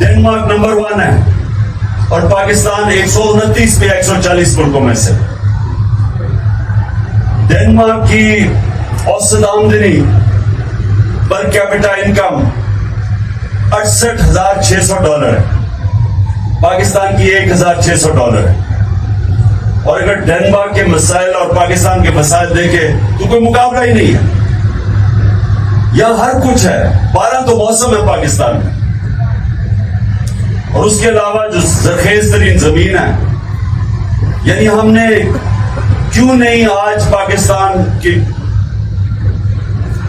Denmark number 1 है और पाकिस्तान 129 पे 140 मुल्कों में से। डेनमार्क की औसत आमदनी पर कैपिटा इनकम $68,600 है, पाकिस्तान की $1,600 है। और अगर डेनमार्क के मसाइल और पाकिस्तान के मसाइल देखें तो कोई मुकाबला ही नहीं है। यहां हर कुछ है, 12 तो मौसम है पाकिस्तान में, और उसके अलावा जो जरखेज तरीन जमीन है, यानी हमने क्यों नहीं आज पाकिस्तान के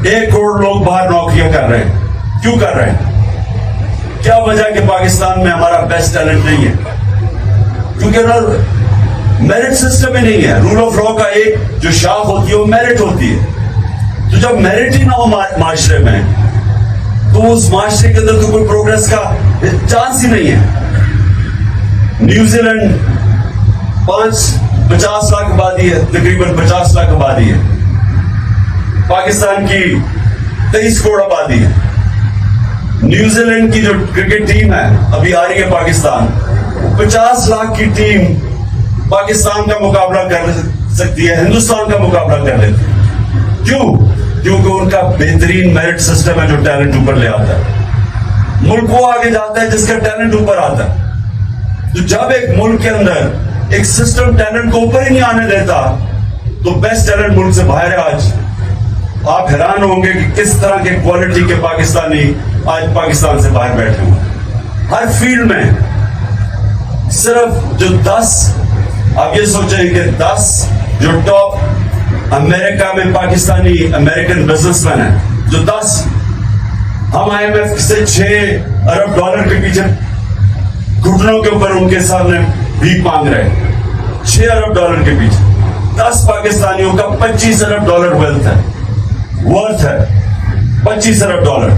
1 करोड़ लोग बाहर नौकरियां कर रहे हैं, क्यों कर रहे हैं? क्या वजह कि पाकिस्तान में हमारा बेस्ट टैलेंट नहीं है? क्योंकि ना मेरिट सिस्टम ही नहीं है। रूल ऑफ लॉ का एक जो शाख होती है वो मेरिट होती है। तो जब मेरिट ही ना हो माशरे में, तो उस माशरे के अंदर तो कोई प्रोग्रेस का चांस ही नहीं है। न्यूजीलैंड 50 लाख आबादी है, तकरीबन 50 लाख आबादी है। पाकिस्तान की 23 करोड़ आबादी है। न्यूजीलैंड की जो क्रिकेट टीम है अभी आ रही है पाकिस्तान, 50 लाख की टीम पाकिस्तान का मुकाबला कर सकती है, हिंदुस्तान का मुकाबला कर लेती है। क्यों? क्योंकि उनका बेहतरीन मेरिट सिस्टम है जो टैलेंट ऊपर ले आता है। मुल्क वो आगे जाता है जिसका टैलेंट ऊपर आता है। तो जब एक मुल्क के अंदर एक सिस्टम टैलेंट को ऊपर ही नहीं आने देता, तो बेस्ट टैलेंट मुल्क से बाहर है। आज आप हैरान होंगे कि किस तरह के क्वालिटी के पाकिस्तानी आज पाकिस्तान से बाहर बैठे हुए हर फील्ड में। सिर्फ जो 10, आप ये सोचें कि 10 जो टॉप अमेरिका में पाकिस्तानी अमेरिकन बिजनेसमैन है, जो 10 हम IMF से $6 अरब के पीछे घुटनों के ऊपर उनके सामने भीख मांग रहे हैं। $6 अरब के पीछे 10 पाकिस्तानियों का $25 अरब वेल्थ है, वर्थ है $25 अरब।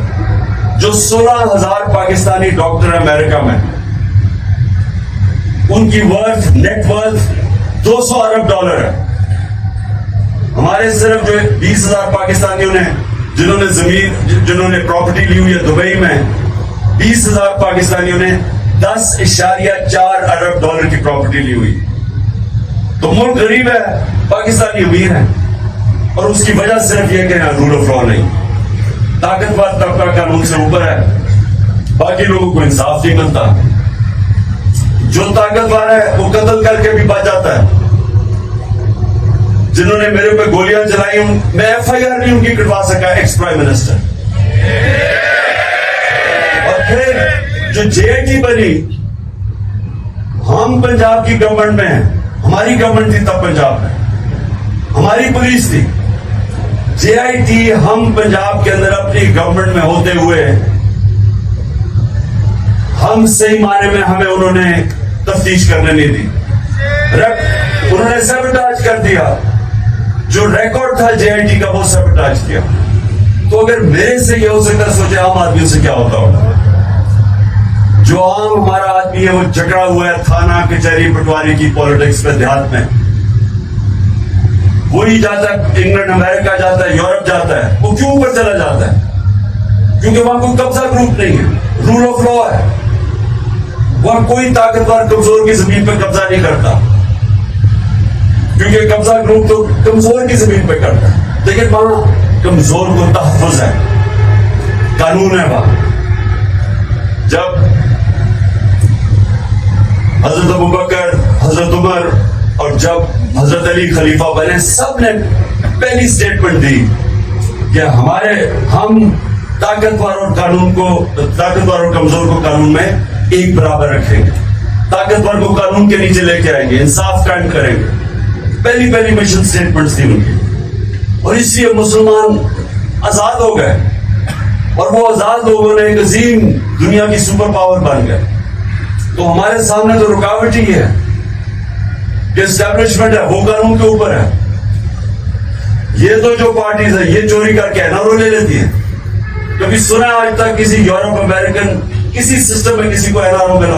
जो 16,000 पाकिस्तानी डॉक्टर अमेरिका में, उनकी वर्थ, नेट वर्थ $200 अरब है। हमारे सिर्फ जो 20,000 पाकिस्तानियों ने जिन्होंने प्रॉपर्टी ली हुई है दुबई में, 20,000 पाकिस्तानियों ने $10.4 अरब की प्रॉपर्टी ली हुई। तो मुल्क गरीब है, पाकिस्तानी अमीर है, और उसकी वजह सिर्फ यह कि रूल ऑफ लॉ नहीं, ताकतवर तबका कानून से ऊपर है, बाकी लोगों को इंसाफ नहीं मिलता। जो ताकतवर है वो कत्ल करके भी बच जाता है। जिन्होंने मेरे पे गोलियां चलाई, मैं FIR नहीं उनकी कटवा सका, एक्स प्राइम मिनिस्टर। और फिर जो JIT बनी, हम पंजाब की गवर्नमेंट में हैं, हमारी गवर्नमेंट थी तब पंजाब में, हमारी पुलिस थी। JIT हम पंजाब के अंदर अपनी गवर्नमेंट में होते हुए, हम सही माने में हमें उन्होंने तफ्तीश करने नहीं दी, उन्होंने सबटाज कर दिया। जो रिकॉर्ड था JIT का वो सबटाज किया। तो अगर मेरे से ये हो सकता, सोचे आम आदमियों से क्या होता होगा। जो आम हमारा आदमी है वो जकड़ा हुआ है थाना कचहरी पटवारी की पॉलिटिक्स पे, देहात में। वो नहीं जाता इंग्लैंड, अमेरिका जाता है, यूरोप जाता है। वो क्यों ऊपर चला जाता है? क्योंकि वहां कोई कब्जा ग्रुप नहीं है, रूल ऑफ लॉ है। वहां कोई ताकतवर कमजोर की जमीन पर कब्जा नहीं करता, क्योंकि कब्जा ग्रुप तो कमजोर की जमीन पर करता है। लेकिन वहां कमजोर को तहफ्फुज है, कानून है वहां। जब हजरत अबू बकर, हजरत उमर और जब हजरत अली खलीफा बने, सब ने पहली स्टेटमेंट दी कि हम ताकतवर और कमजोर को कानून में एक बराबर रखेंगे, ताकतवर को कानून के नीचे लेके आएंगे, इंसाफ कायम करेंगे। पहली मिशन स्टेटमेंट्स थी उनकी, और इसलिए मुसलमान आजाद हो गए, और वो आजाद लोगों ने एक अजीम दुनिया की सुपर पावर बन गए। तो हमारे सामने तो रुकावट ही है कि एस्टैब्लिशमेंट है वो कानून के ऊपर है। ये तो जो पार्टीज है ये चोरी करके NRO ले लेती है। कभी सुना आज तक किसी यूरोप अमेरिकन किसी सिस्टम में किसी को NRO मिला?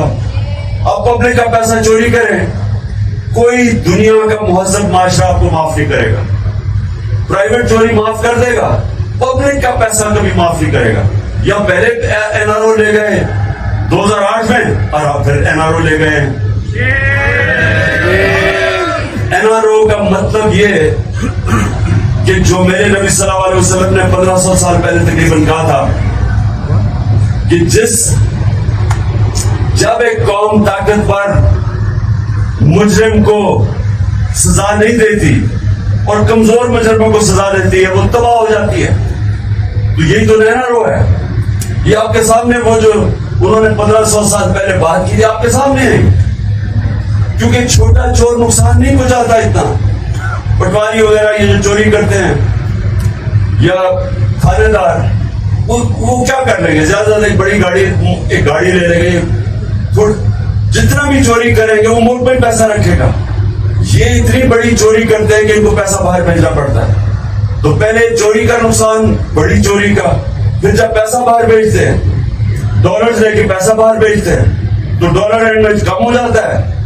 अब पब्लिक का पैसा चोरी करें, कोई दुनिया का मुहज्जब माशरा आपको माफ नहीं करेगा। प्राइवेट चोरी माफ कर देगा, पब्लिक का पैसा कभी माफ नहीं करेगा। या पहले NRO ले गए 2008 میں اور آپ پھر NRO لے گئے ہیں. NRO کا مطلب یہ ہے کہ جو میرے نبی صلی اللہ علیہ وسلم نے 1500 سال پہلے تقریباً کہا تھا کہ جب ایک قوم طاقتور مجرم کو سزا نہیں دیتی اور کمزور مجرموں کو سزا دیتی ہے وہ تباہ ہو جاتی ہے. تو یہی تو NRO ہے. یہ آپ کے سامنے وہ جو انہوں نے 1500 سال پہلے بات کی تھی آپ کے سامنے ہے. کیونکہ چھوٹا چور نقصان نہیں پہنچاتا اتنا. پٹواری وغیرہ یہ جو چوری کرتے ہیں یا تھانے دار وہ کیا کر لیں گے؟ زیادہ زیادہ ایک گاڑی لے لیں گے. جتنا بھی چوری کریں گے وہ ملک میں پیسہ رکھے گا. یہ اتنی بڑی چوری کرتے ہیں کہ ان کو پیسہ باہر بھیجنا پڑتا ہے. تو پہلے چوری کا نقصان, بڑی چوری کا, پھر جب پیسہ باہر بھیجتے ہیں ڈالرز لے کے پیسہ باہر بھیجتے ہیں تو ڈالر اینڈ میں کم ہو جاتا ہے.